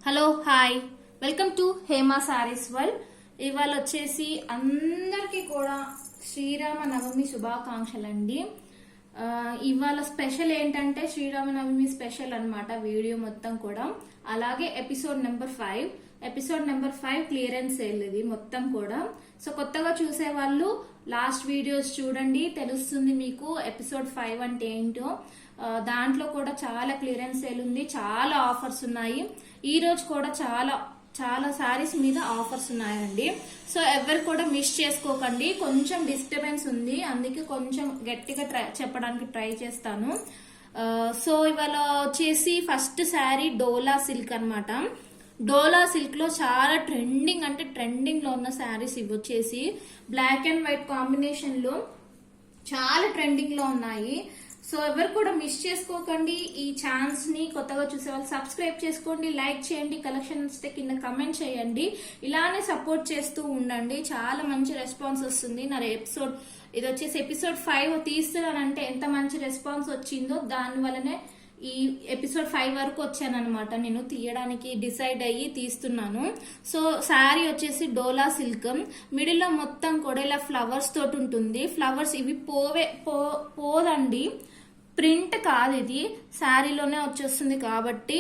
Hello hi welcome to Hema saris world. ఇవాళ వచ్చేసి అందరికీ కూడా శ్రీరామ నవమి శుభాకాంక్షలు అండి. ఇవాళ స్పెషల్ ఏంటంటే శ్రీరామ నవమి స్పెషల్ అన్నమాట వీడియో మొత్తం కూడా. అలాగే ఎపిసోడ్ నెంబర్ 5 క్లియరెన్స్ సేల్ ఇది మొత్తం కూడా. సో కొత్తగా చూసే వాళ్ళు లాస్ట్ వీడియోస్ చూడండి, తెలుస్తుంది మీకు ఎపిసోడ్ 5 అంటే ఏంటో. దాంట్లో కూడా చాలా క్లియరెన్స్ సేల్ ఉంది, చాలా ఆఫర్స్ ఉన్నాయి. ఈ రోజు కూడా చాలా సారీస్ మీద ఆఫర్స్ ఉన్నాయండి. సో ఎవరు కూడా మిస్ చేసుకోకండి. కొంచెం డిస్టర్బెన్స్ ఉంది, అందుకే కొంచెం గట్టిగా చెప్పడానికి ట్రై చేస్తాను. సో ఇవాళ వచ్చేసి ఫస్ట్ శారీ డోలా సిల్క్ అన్నమాట. డోలా సిల్క్ లో చాలా ట్రెండింగ్ లో ఉన్న శారీస్ ఇవి వచ్చేసి బ్లాక్ అండ్ వైట్ కాంబినేషన్ లో చాలా ట్రెండింగ్ లో ఉన్నాయి. సో ఎవరు కూడా మిస్ చేసుకోకండి ఈ ఛాన్స్ ని. కొత్తగా చూసే వాళ్ళు సబ్స్క్రైబ్ చేసుకోండి, లైక్ చేయండి, కలెక్షన్ వస్తే కింద కమెంట్ చేయండి. ఇలానే సపోర్ట్ చేస్తూ ఉండండి, చాలా మంచి రెస్పాన్స్ వస్తుంది. నా ఇది వచ్చేసి ఎపిసోడ్ 5 తీస్తున్నానంటే ఎంత మంచి రెస్పాన్స్ వచ్చిందో దాని వల్లనే ఈ ఎపిసోడ్ 5 వరకు వచ్చానమాట. నేను తీయడానికి డిసైడ్ అయ్యి తీస్తున్నాను. సో శారీ వచ్చేసి డోలా సిల్క్, మిడిల్ లో మొత్తం కూడా ఇలా ఫ్లవర్స్ తోటి ఉంటుంది. ఫ్లవర్స్ ఇవి పోదండి, ప్రింట్ కాదు, ఇది శారీలోనే వచ్చేస్తుంది కాబట్టి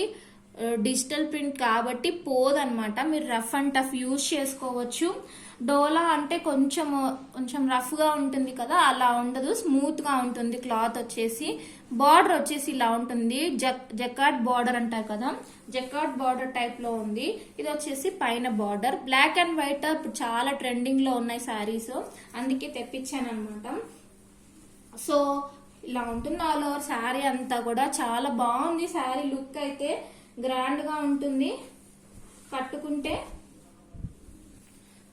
డిజిటల్ ప్రింట్ కాబట్టి పోదన్నమాట. మీరు రఫ్ అండ్ టఫ్ యూజ్ చేసుకోవచ్చు. డోలా అంటే కొంచెం రఫ్ గా ఉంటుంది కదా, అలా ఉండదు, స్మూత్ గా ఉంటుంది. క్లాత్ వచ్చేసి బార్డర్ వచ్చేసి ఇలా ఉంటుంది, జకార్డ్ బార్డర్ అంటారు కదా, జకార్డ్ బార్డర్ టైప్ లో ఉంది. ఇది వచ్చేసి పైన బార్డర్. బ్లాక్ అండ్ వైట్ ఇప్పుడు చాలా ట్రెండింగ్ లో ఉన్నాయి శారీస్, అందుకే తెప్పించాను అనమాట. సో ఇలా ఉంటుంది ఆల్ ఓవర్ శారీ అంతా కూడా. చాలా బాగుంది శారీ లుక్, అయితే గ్రాండ్ గా ఉంటుంది కట్టుకుంటే.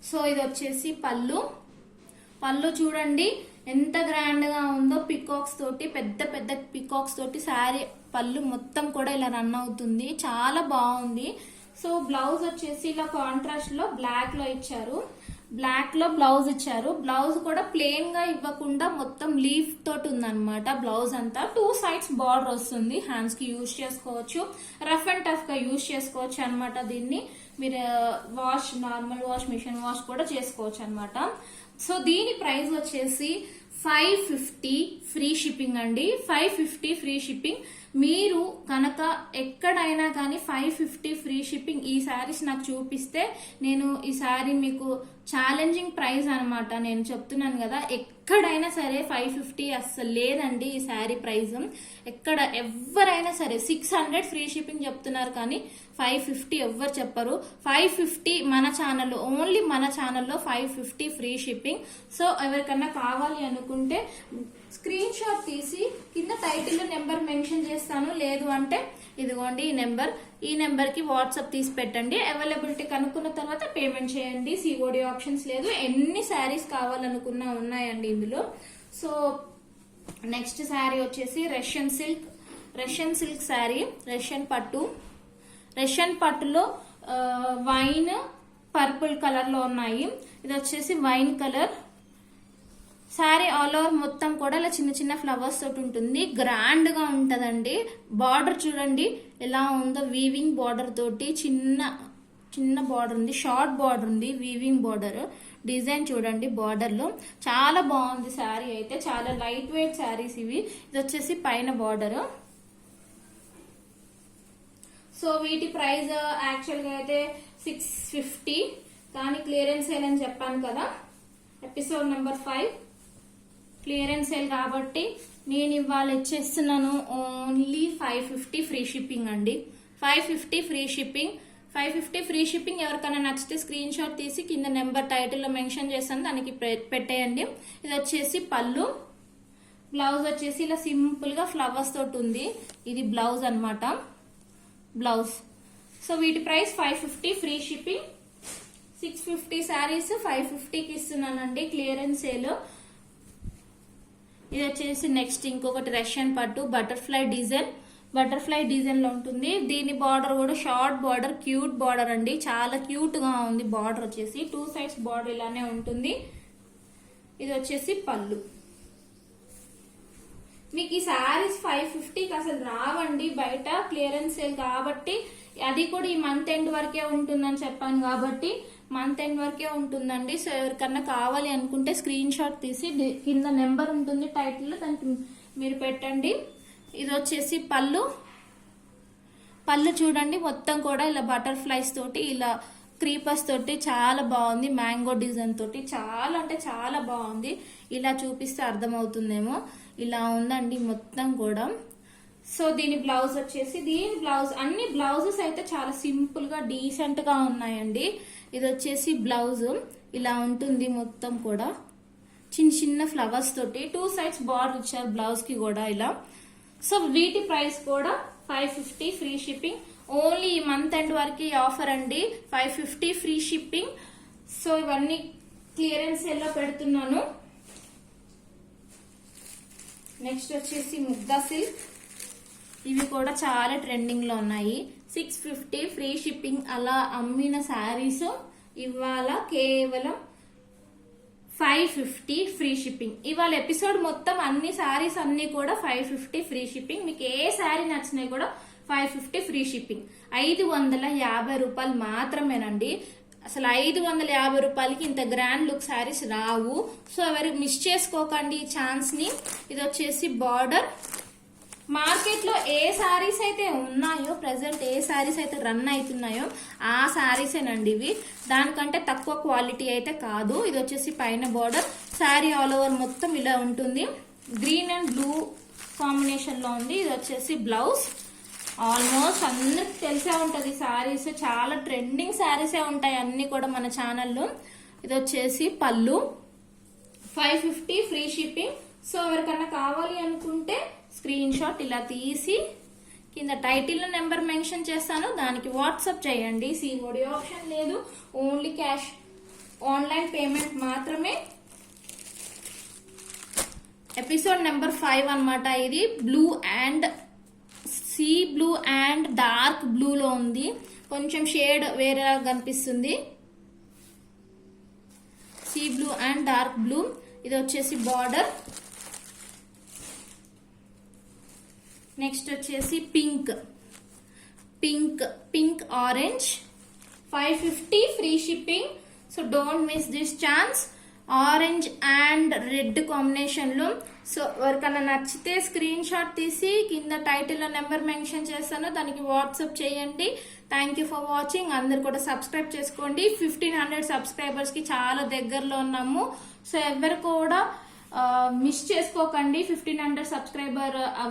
సో ఇది వచ్చేసి పళ్ళు చూడండి ఎంత గ్రాండ్ గా ఉందో. పికాక్స్ తోటి పెద్ద పికాక్స్ తోటి శారీ పళ్ళు మొత్తం కూడా ఇలా రన్ అవుతుంది, చాలా బాగుంది. సో బ్లౌజ్ వచ్చేసి ఇలా కాంట్రాస్ట్ లో బ్లాక్ లో ఇచ్చారు, బ్లౌజ్ కూడా ప్లెయిన్ గా ఇవ్వకుండా మొత్తం లీఫ్ తోటి ఉందన్నమాట. బ్లౌజ్ అంతా 2 సైడ్స్ బార్డర్ వస్తుంది. హ్యాండ్స్ కి యూజ్ చేసుకోవచ్చు, రఫ్ అండ్ టఫ్ గా యూజ్ చేసుకోవచ్చు అనమాట. దీన్ని మీరు నార్మల్ వాష్, మిషన్ వాష్ కూడా చేసుకోవచ్చు అనమాట. సో దీని ప్రైస్ వచ్చేసి 550 ఫ్రీ షిప్పింగ్ అండి. 550 ఫ్రీ షిప్పింగ్. మీరు కనుక ఎక్కడైనా కానీ 550 ఫ్రీ షిప్పింగ్ ఈ శారీస్ నాకు చూపిస్తే నేను ఈ శారీ మీకు ఛాలెంజింగ్ ప్రైస్ అనమాట. నేను చెప్తున్నాను కదా, ఎక్కడైనా సరే 550 అస్సలు లేదండి ఈ శారీ ప్రైస్. ఎక్కడ ఎవరైనా సరే 600 ఫ్రీ షిప్పింగ్ చెప్తున్నారు కానీ 550 ఎవ్వరు చెప్పరు. 550 మన ఛానల్లో, ఓన్లీ మన ఛానల్లో 550 ఫ్రీ షిప్పింగ్. సో ఎవరికన్నా కావాలి అనుకుంటే స్క్రీన్ షాట్ తీసి కింద టైటిల్ నెంబర్ మెన్షన్ చేస్తాను, లేదు అంటే ఇదిగోండి ఈ నెంబర్ కి వాట్సాప్ తీసి పెట్టండి. అవైలబిలిటీ కనుక్కున్న తర్వాత పేమెంట్ చేయండి. సిఓడి ఆప్షన్స్ లేదు. ఎన్ని శారీస్ కావాలనుకున్నా ఉన్నాయండి ఇందులో. సో నెక్స్ట్ శారీ వచ్చేసి రష్యన్ సిల్క్ శారీ, రష్యన్ పట్టులో వైన్ పర్పుల్ కలర్ లో ఉన్నాయి. ఇది వచ్చేసి wine colour sari. All over మొత్తం కూడా ఇలా చిన్న ఫ్లవర్స్ తోటి ఉంటుంది, గ్రాండ్ గా ఉంటదండి. బార్డర్ చూడండి ఎలా ఉందో, వీవింగ్ బార్డర్ తోటి చిన్న బార్డర్ ఉంది, షార్ట్ బార్డర్ ఉంది, వీవింగ్ బార్డర్. డిజైన్ చూడండి బార్డర్ లో, చాలా బాగుంది శారీ అయితే. చాలా లైట్ వెయిట్ శారీస్ ఇవి. ఇది వచ్చేసి పైన బార్డర్. సో వీటి ప్రైస్ యాక్చువల్ గా అయితే 650, కానీ క్లియరెన్స్ సేల్ అని చెప్పాను కదా, ఎపిసోడ్ నెంబర్ 5 క్లియరెన్స్ సేల్ కాబట్టి నేను ఇవాళ ఇచ్చేస్తున్నాను ఓన్లీ 550 ఫ్రీ షిప్పింగ్ అండి. 550 ఫ్రీ షిప్పింగ్. ఎవరికైనా నచ్చితే స్క్రీన్ షాట్ తీసి కింద నెంబర్ టైటిల్ లో మెన్షన్ చేస్తాను, దానికి పెట్టేయండి. ఇది వచ్చేసి పళ్ళు. బ్లౌజ్ వచ్చేసి ఇలా సింపుల్ గా ఫ్లవర్స్ తోటి ఉంది. ఇది బ్లౌజ్ అన్నమాట, బ్లౌజ్. సో వీటి ప్రైస్ 550 ఫ్రీ షిప్పింగ్. 650 శారీస్ 550కి ఇస్తున్నానండి క్లియరెన్స్ సేల్. ఇది వచ్చేసి నెక్స్ట్ ఇంకొకటి రష్యన్ పట్టు, బటర్ఫ్లై డిజైన్ లో ఉంటుంది. దీని బార్డర్ కూడా షార్ట్ బార్డర్, క్యూట్ బార్డర్ అండి, చాలా క్యూట్ గా ఉంది. బార్డర్ వచ్చేసి 2 సైడ్స్ బార్డర్ ఇలానే ఉంటుంది. ఇది వచ్చేసి పళ్ళు. మీకు ఈ శారీస్ 550కి అసలు రావండి బయట, క్లియరెన్స్ సేల్ కాబట్టి. అది కూడా ఈ మంత్ ఎండ్ వరకే ఉంటుందని చెప్పాను కాబట్టి మంత్ ఎండ్ వరకే ఉంటుందండి. సో ఎవరికన్నా కావాలి అనుకుంటే స్క్రీన్ షాట్ తీసి కింద నెంబర్ ఉంటుంది టైటిల్, దానికి మీరు పెట్టండి. ఇది వచ్చేసి పళ్ళు చూడండి, మొత్తం కూడా ఇలా బటర్ఫ్లైస్ తోటి, ఇలా క్రీపర్స్ తోటి చాలా బాగుంది. మ్యాంగో డిజైన్ తోటి చాలా అంటే చాలా బాగుంది. ఇలా చూపిస్తే అర్థమవుతుందేమో, ఇలా ఉందండి మొత్తం కూడా. సో దీని బ్లౌజ్ వచ్చేసి, అన్ని బ్లౌజెస్ అయితే చాలా సింపుల్ గా డీసెంట్ గా ఉన్నాయండి. ఇది వచ్చేసి బ్లౌజ్ ఇలా ఉంటుంది మొత్తం కూడా, చిన్న చిన్న ఫ్లవర్స్ తోటి 2 సైడ్స్ బార్డర్ ఇచ్చారు బ్లౌజ్ కి కూడా ఇలా. సో వీటి ప్రైస్ కూడా 550 ఫ్రీ షిప్పింగ్. ఓన్లీ ఈ మంత్ ఎండ్ వరకు ఆఫర్ అండి, 550 ఫ్రీ షిప్పింగ్. సో ఇవన్నీ క్లియరెన్స్ ఎలా పెడుతున్నాను. నెక్స్ట్ వచ్చేసి ముగ్దా సిల్క్, ఇవి కూడా చాలా ట్రెండింగ్ లో ఉన్నాయి. 650 ఫ్రీ షిప్పింగ్. అలా అమ్మిన శారీస్ ఇవాళ కేవలం 550 ఫ్రీ షిప్పింగ్. ఇవాళ ఎపిసోడ్ మొత్తం అన్ని శారీస్ అన్ని కూడా 550 ఫ్రీ షిప్పింగ్. మీకు ఏ శారీ నచ్చినాయి కూడా 550 ఫ్రీ షిప్పింగ్. 550 రూపాయలు మాత్రమేనండి. అసలు 550 రూపాయలకి ఇంత గ్రాండ్ లుక్ శారీస్ రావు. సో ఎవరు మిస్ చేసుకోకండి ఈ ఛాన్స్ ని. ఇది వచ్చేసి బార్డర్. మార్కెట్ లో ఏ శారీస్ అయితే ఉన్నాయో, ప్రెసెంట్ ఏ శారీస్ అయితే రన్ అవుతున్నాయో ఆ శారీసేనండి ఇవి. దానికంటే తక్కువ క్వాలిటీ అయితే కాదు. ఇది వచ్చేసి పైన బార్డర్, శారీ ఆల్ ఓవర్ మొత్తం ఇలా ఉంటుంది. గ్రీన్ అండ్ బ్లూ కాంబినేషన్ లో ఉంది. ఇది వచ్చేసి బ్లౌజ్. ఆల్మోస్ట్ అందరికి తెలిసే ఉంటది శారీస్, చాలా ట్రెండింగ్ శారీసే ఉంటాయి అన్ని కూడా మన ఛానల్లో. ఇది వచ్చేసి పళ్ళు, 550 ఫ్రీ షిప్పింగ్. సో ఎవరికన్నా కావాలి అనుకుంటే స్క్రీన్ షాట్ ఇలా తీసి కింద టైటిల్ నెంబర్ మెన్షన్ చేస్తాను, దానికి వాట్సాప్ చేయండి. సిఓడి ఆప్షన్ లేదు, ఓన్లీ క్యాష్ ఆన్లైన్ పేమెంట్ మాత్రమే. ఎపిసోడ్ నెంబర్ 5 అన్నమాట ఇది. Blue and sea blue and dark blue లో ఉంది, కొంచెం షేడ్ వేరేలా కనిపిస్తుంది. Sea blue and dark blue. ఇది వచ్చేసి బార్డర్. నెక్స్ట్ వచ్చేసి pink orange, 550 free shipping. So don't miss this chance. Orange and red combination లో. సో ఎవరికన్నా నచ్చితే స్క్రీన్ షాట్ తీసి కింద టైటిల్ లో నెంబర్ మెన్షన్ చేస్తాను, దానికి వాట్సాప్ చేయండి. Thank you for watching. అందరు కూడా సబ్స్క్రైబ్ చేసుకోండి. 1500 సబ్స్క్రైబర్స్ కి చాలా దగ్గరలో ఉన్నాము. సో ఎవరు కూడా మిస్ చేసుకోకండి 1500 సబ్స్క్రైబర్